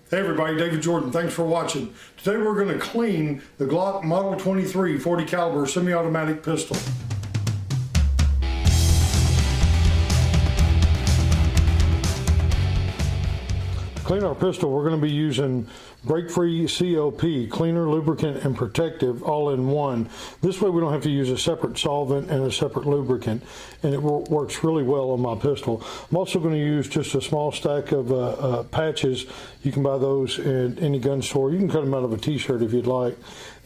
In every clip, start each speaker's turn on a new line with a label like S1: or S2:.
S1: Hey everybody, David Jordan. Thanks for watching. Today we're going to clean the Glock Model 23 40 caliber semi-automatic pistol. To clean our pistol, we're going to be using break-free CLP, cleaner, lubricant, and protective all in one. This way we don't have to use a separate solvent and a separate lubricant, and it works really well on my pistol. I'm also going to use just a small stack of patches. You can buy those at any gun store. You can cut them out of a t-shirt if you'd like,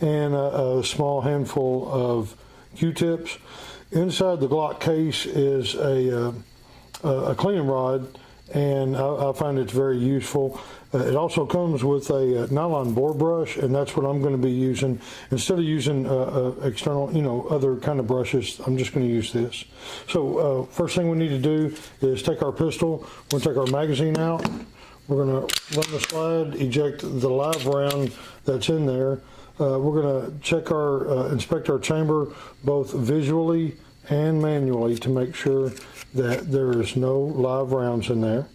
S1: and a small handful of Q-tips. Inside the Glock case is a cleaning rod, and I find it's very useful. It also comes with a nylon bore brush, and that's what I'm going to be using. Instead of using external, other kind of brushes, I'm just going to use this. So first thing we need to do is take our pistol. We're going to take our magazine out. We're going to run the slide, eject the live round that's in there. We're going to check inspect our chamber both visually and manually to make sure that there is no live rounds in there.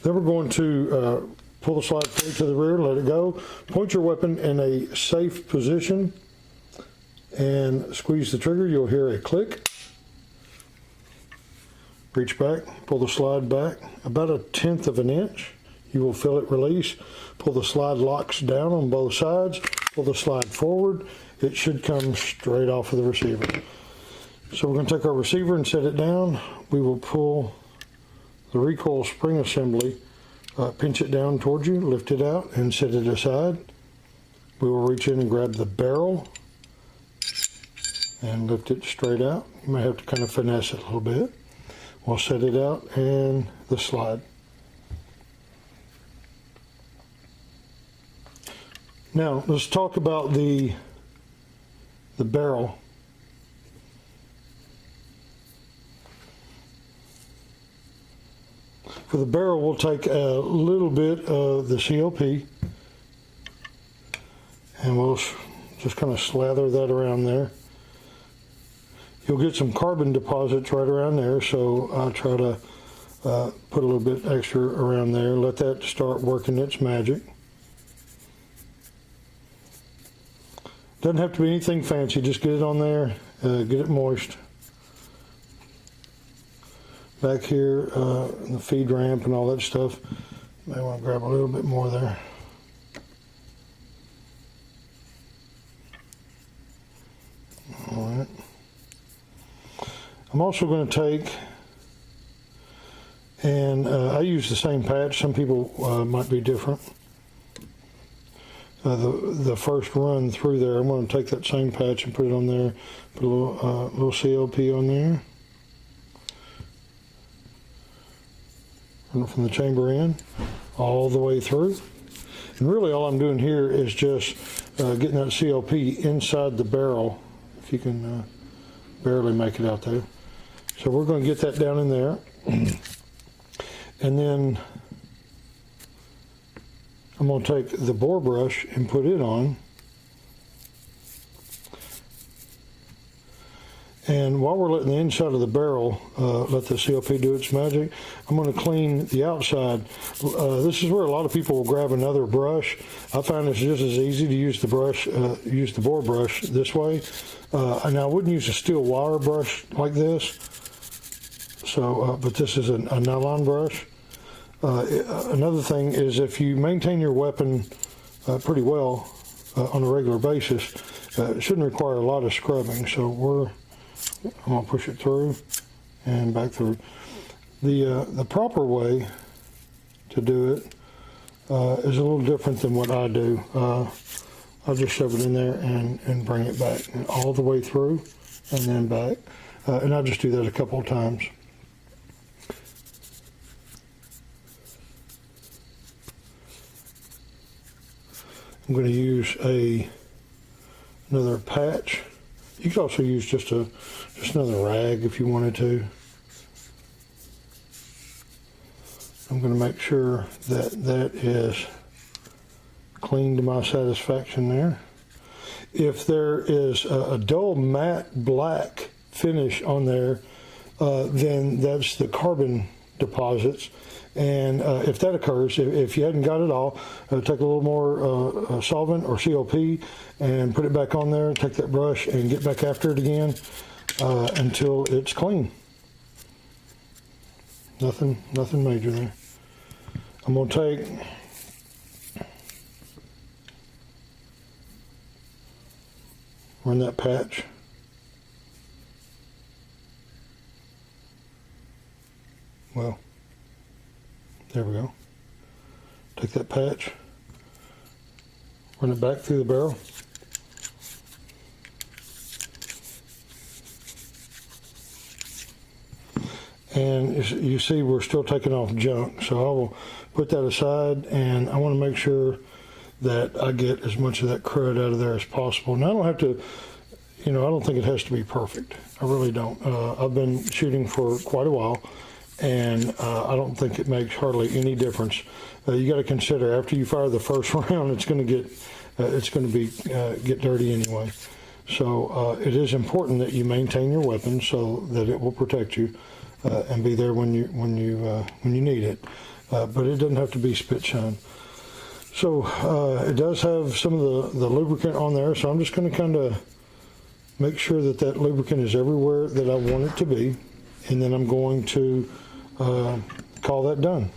S1: Then we're going to pull the slide fully to the rear, let it go. Point your weapon in a safe position and squeeze the trigger. You'll hear a click. Reach back, pull the slide back about 1/10 of an inch. You will feel it release. Pull the slide locks down on both sides. Pull the slide forward. It should come straight off of the receiver. So we're going to take our receiver and set it down. We will pull the recoil spring assembly, pinch it down towards you, lift it out, and set it aside. We will reach in and grab the barrel and lift it straight out. You may have to kind of finesse it a little bit. We'll set it out and the slide. Now let's talk about the barrel. For the barrel, we'll take a little bit of the CLP and we'll just kind of slather that around there. You'll get some carbon deposits right around there, so I'll try to put a little bit extra around there. Let that start working its magic. Doesn't have to be anything fancy, just get it on there, get it moist. Back here, the feed ramp and all that stuff, you may want to grab a little bit more there. All right. I'm also going to take, and I use the same patch. Some people might be different. The first run through there, I'm going to take that same patch and put it on there. Put a little CLP on there. From the chamber in all the way through, and really all I'm doing here is just getting that CLP inside the barrel, if you can barely make it out there. So we're going to get that down in there, and then I'm going to take the bore brush and put it on. And while we're letting the inside of the barrel let the CLP do its magic, I'm going to clean the outside. This is where a lot of people will grab another brush. I find it's just as easy to use the brush, use the bore brush this way. And I wouldn't use a steel wire brush like this. So, but this is a nylon brush. Another thing is, if you maintain your weapon pretty well on a regular basis, it shouldn't require a lot of scrubbing. So I'm going to push it through and back through. The proper way to do it is a little different than what I do. I'll just shove it in there and bring it back all the way through and then back. And I'll just do that a couple of times. I'm going to use another patch. You could also use just another rag if you wanted to. I'm going to make sure that is clean to my satisfaction there. If there is a dull matte black finish on there, then that's the carbon deposits. And if that occurs, if you hadn't got it all, take a little more solvent or COP and put it back on there, take that brush and get back after it again until it's clean. Nothing major there. I'm going to take run that patch. Well, there we go. Take that patch, run it back through the barrel. And you see we're still taking off junk, so I will put that aside, and I want to make sure that I get as much of that crud out of there as possible. Now I don't have to, I don't think it has to be perfect. I really don't. I've been shooting for quite a while, and I don't think it makes hardly any difference. You got to consider after you fire the first round, it's going to get dirty anyway. So it is important that you maintain your weapon so that it will protect you and be there when you need it. But it doesn't have to be spit shine. So it does have some of the lubricant on there. So I'm just going to kind of make sure that that lubricant is everywhere that I want it to be, and then I'm going to call that done.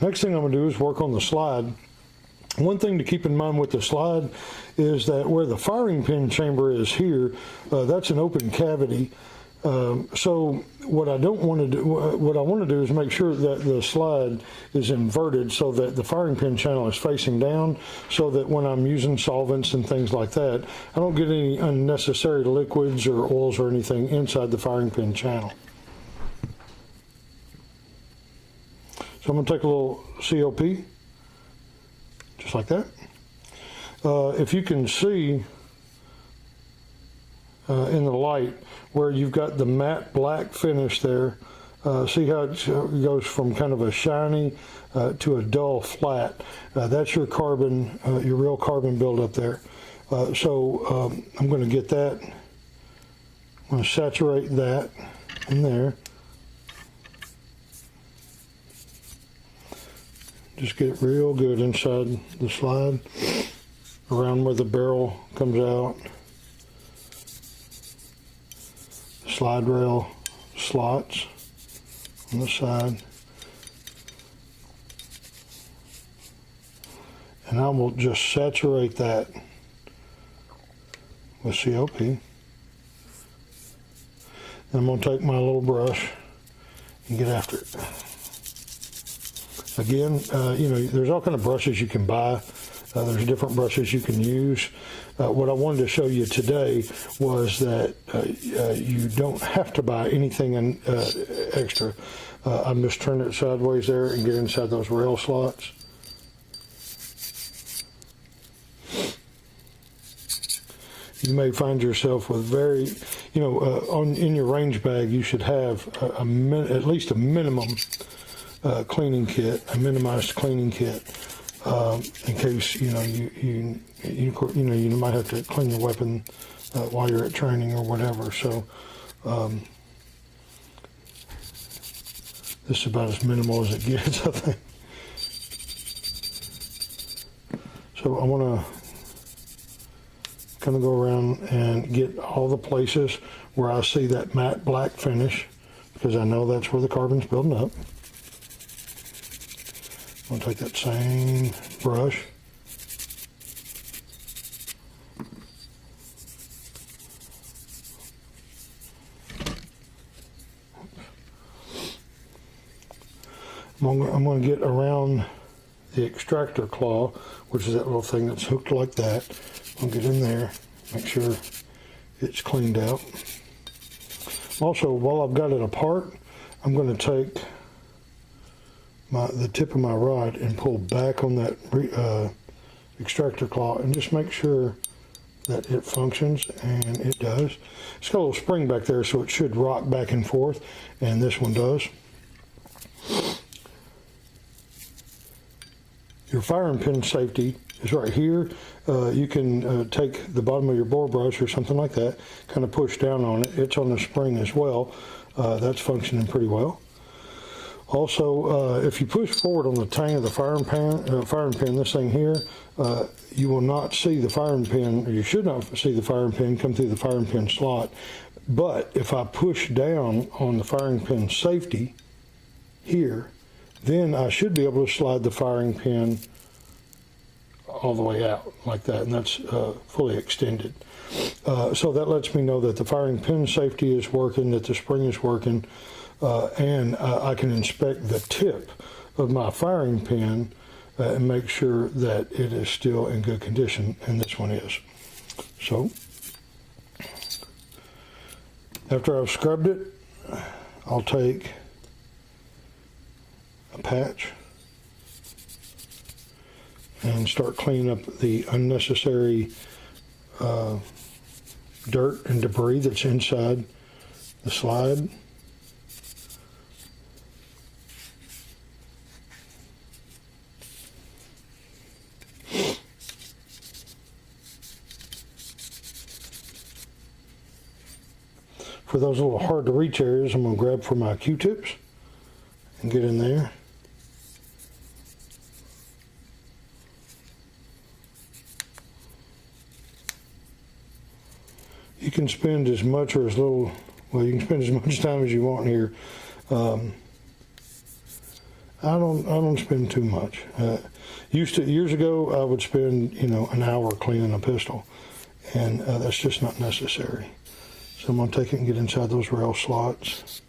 S1: Next thing I'm going to do is work on the slide. One thing to keep in mind with the slide is that where the firing pin chamber is here, that's an open cavity. So what I want to do is make sure that the slide is inverted so that the firing pin channel is facing down, so that when I'm using solvents and things like that, I don't get any unnecessary liquids or oils or anything inside the firing pin channel. So I'm going to take a little COP, just like that. If you can see in the light where you've got the matte black finish there, see how it goes from kind of a shiny to a dull flat. That's your carbon, your real carbon buildup there. So I'm going to get that. I'm going to saturate that in there. Just get it real good inside the slide, around where the barrel comes out. Slide rail slots on the side. And I will just saturate that with COP. And I'm going to take my little brush and get after it. Again, there's all kind of brushes you can buy. There's different brushes you can use. What I wanted to show you today was that you don't have to buy anything extra. I'm just turning it sideways there and get inside those rail slots. You may find yourself with very, in your range bag, you should have at least a minimum cleaning kit, a minimized cleaning kit, in case you might have to clean your weapon while you're at training or whatever. So this is about as minimal as it gets, I think. So I want to kind of go around and get all the places where I see that matte black finish, because I know that's where the carbon's building up. I'm going to take that same brush. I'm going to get around the extractor claw, which is that little thing that's hooked like that. I'll get in there, make sure it's cleaned out. Also, while I've got it apart, I'm going to take the tip of my rod and pull back on that extractor claw and just make sure that it functions, and it does. It's got a little spring back there, so it should rock back and forth, and this one does. Your firing pin safety is right here. You can take the bottom of your bore brush or something like that, kind of push down on it. It's on the spring as well. That's functioning pretty well. Also, if you push forward on the tang of the firing pin, this thing here, you will not see the firing pin, or you should not see the firing pin come through the firing pin slot. But if I push down on the firing pin safety here, then I should be able to slide the firing pin all the way out like that, and that's fully extended. So that lets me know that the firing pin safety is working, that the spring is working, and I can inspect the tip of my firing pin and make sure that it is still in good condition, and this one is. So after I've scrubbed it, I'll take a patch and start cleaning up the unnecessary dirt and debris that's inside the slide. For those little hard to reach areas, I'm going to grab for my Q-tips and get in there. You can spend as much or as little, well, you can spend as much time as you want here. I don't spend too much. Years ago, I would spend, an hour cleaning a pistol, and that's just not necessary. So I'm going to take it and get inside those rail slots.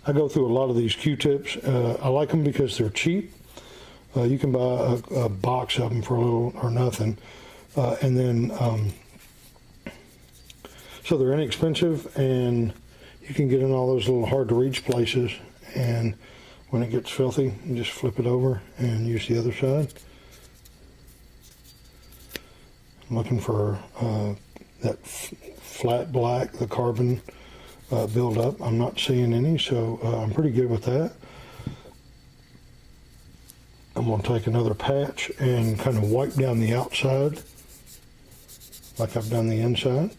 S1: I go through a lot of these Q-tips. I like them because they're cheap. You can buy a box of them for a little or nothing. And then, so they're inexpensive, and you can get in all those little hard to reach places. And when it gets filthy, you just flip it over and use the other side. I'm looking for that flat black, the carbon buildup. I'm not seeing any, so I'm pretty good with that. I'm going to take another patch and kind of wipe down the outside like I've done the inside.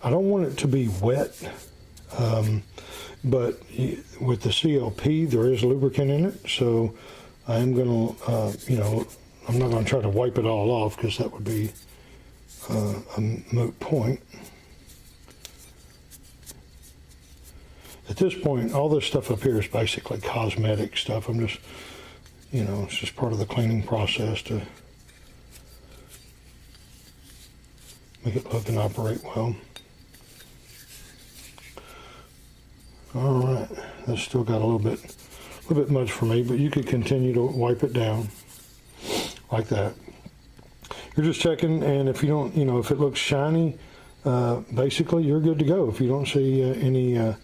S1: I don't want it to be wet, but with the CLP there is lubricant in it, so I am going to, I'm not going to try to wipe it all off because that would be a moot point. At this point, all this stuff up here is basically cosmetic stuff. I'm just, it's just part of the cleaning process to make it look and operate well. All right, that's still got a little bit much for me, but you could continue to wipe it down like that. You're just checking, and if you don't, if it looks shiny, basically you're good to go. If you don't see any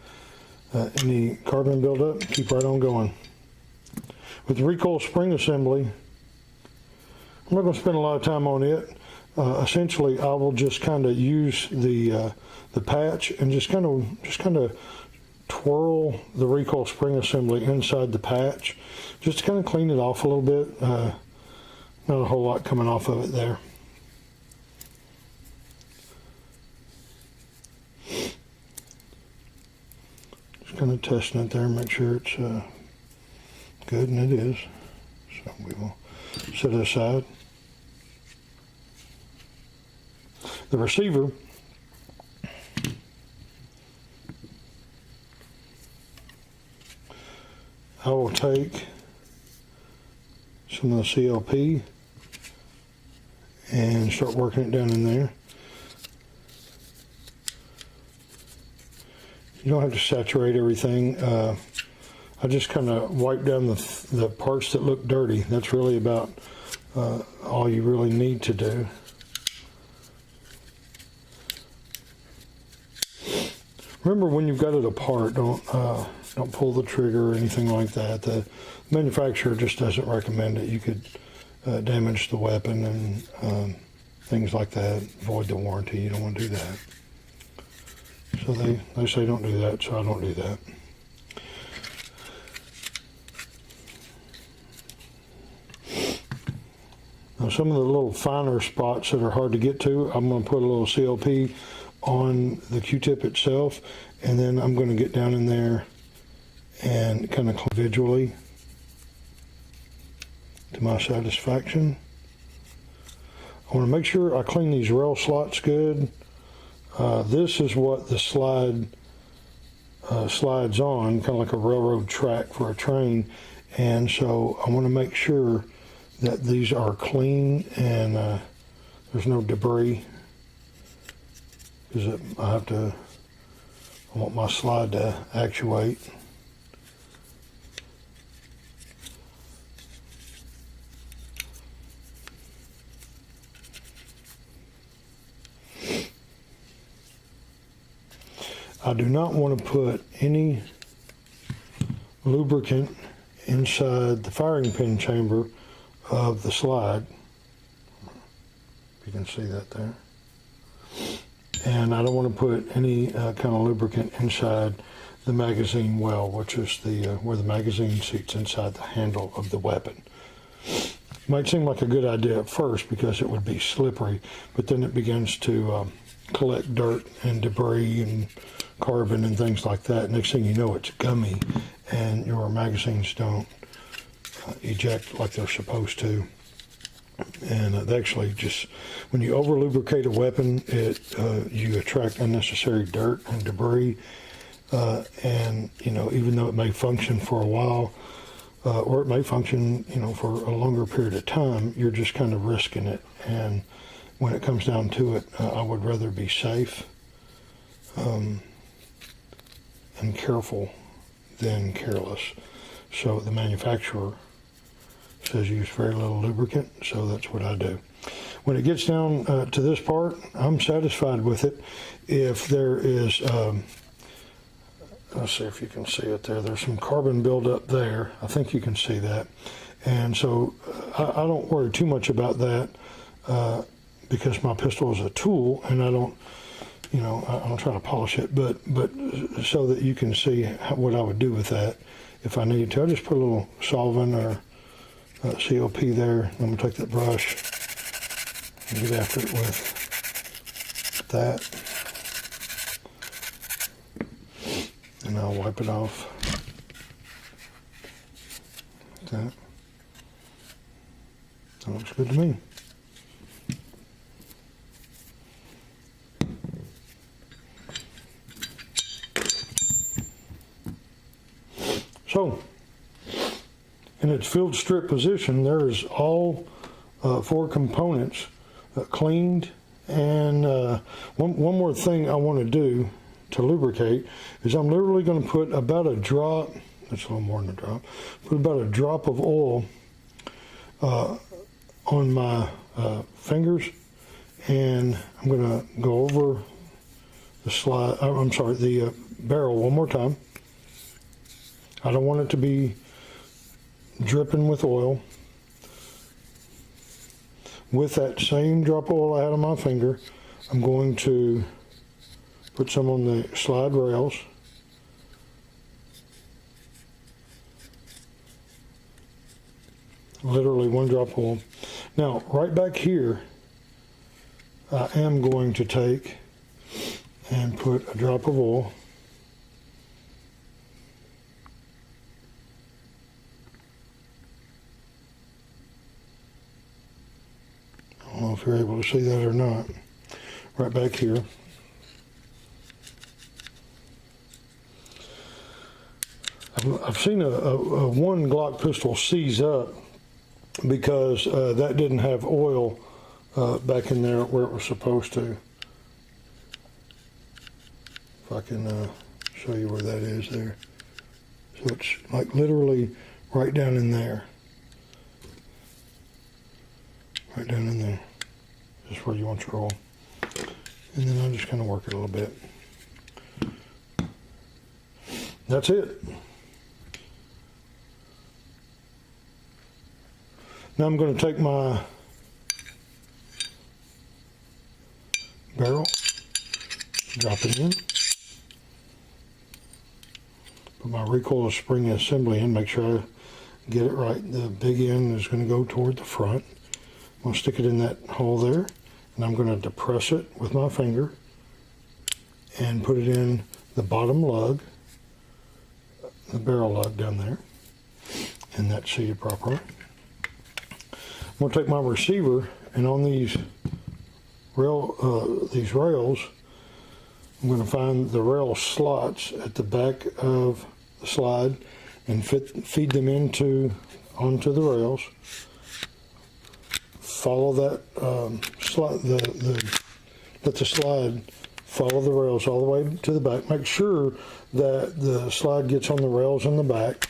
S1: carbon buildup, keep right on going. With the recoil spring assembly, I'm not going to spend a lot of time on it. Essentially, I will just kind of use the patch and just kind of twirl the recoil spring assembly inside the patch, just to kind of clean it off a little bit. Not a whole lot coming off of it there. Just kind of testing it there, make sure it's good, and it is. So we will set it aside. The receiver, I will take some of the CLP and start working it down in there. You don't have to saturate everything. I just kind of wipe down the parts that look dirty. That's really about all you really need to do. Remember, when you've got it apart, don't pull the trigger or anything like that. The manufacturer just doesn't recommend it. You could damage the weapon things like that, void the warranty. You don't want to do that. So they say don't do that, so I don't do that. Now some of the little finer spots that are hard to get to, I'm going to put a little CLP on the Q-tip itself, and then I'm going to get down in there and kind of individually to my satisfaction. I want to make sure I clean these rail slots good. This is what the slide slides on, kind of like a railroad track for a train, and so I want to make sure that these are clean and there's no debris, because I want my slide to actuate. I do not want to put any lubricant inside the firing pin chamber of the slide. You can see that there. And I don't want to put any kind of lubricant inside the magazine well, which is the where the magazine seats inside the handle of the weapon. Might seem like a good idea at first because it would be slippery, but then it begins to collect dirt and debris and carbon and things like that. Next thing you know, it's gummy and your magazines don't eject like they're supposed to. And they actually just, when you over lubricate a weapon, you attract unnecessary dirt and debris. And even though it may function for a while, or it may function for a longer period of time, you're just kind of risking it. And when it comes down to it, I would rather be safe and careful than careless. So the manufacturer says use very little lubricant, so that's what I do. When it gets down to this part, I'm satisfied with it. If there is, let's see if you can see it there. There's some carbon buildup there. I think you can see that. And so I don't worry too much about that because my pistol is a tool, and I don't try to polish it, but so that you can see what I would do with that if I needed to. I just put a little solvent or COP there. I'm going to take that brush and get after it with that. And I'll wipe it off. Like that. That looks good to me. So, in its field strip position, there is all 4 components cleaned. And one more thing I want to do to lubricate is I'm literally going to put about a drop, that's a little more than a drop, put about a drop of oil on my fingers, and I'm going to go over the barrel one more time. I don't want it to be dripping with oil. With that same drop of oil I had on my finger, I'm going to put some on the slide rails. Literally 1 drop of oil. Now, right back here, I am going to take and put a drop of oil. I don't know if you're able to see that or not. Right back here. I've seen a one Glock pistol seize up because that didn't have oil back in there where it was supposed to. If I can show you where that is there. So it's like literally right down in there. Right down in there. Just where you want your oil. And then I'll just kind of work it a little bit. That's it. Now I'm going to take my barrel, drop it in. Put my recoil spring assembly in, make sure I get it right. The big end is going to go toward the front. I'm going to stick it in that hole there, and I'm going to depress it with my finger and put it in the bottom lug, the barrel lug down there, and that's seated properly. I'm going to take my receiver, and on these rails, I'm going to find the rail slots at the back of the slide and feed them onto the rails. Follow that slide, let the slide follow the rails all the way to the back. Make sure that the slide gets on the rails in the back.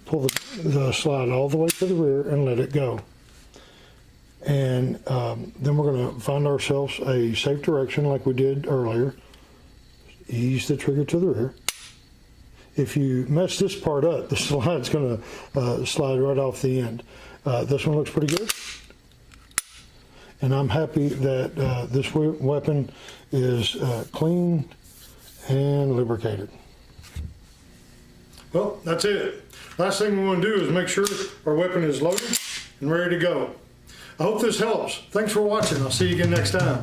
S1: Pull the slide all the way to the rear and let it go. And then we're going to find ourselves a safe direction like we did earlier. Ease the trigger to the rear. If you mess this part up, the slide's going to slide right off the end. This one looks pretty good. And I'm happy that this weapon is clean and lubricated. Well, that's it. Last thing we want to do is make sure our weapon is loaded and ready to go. I hope this helps. Thanks for watching. I'll see you again next time.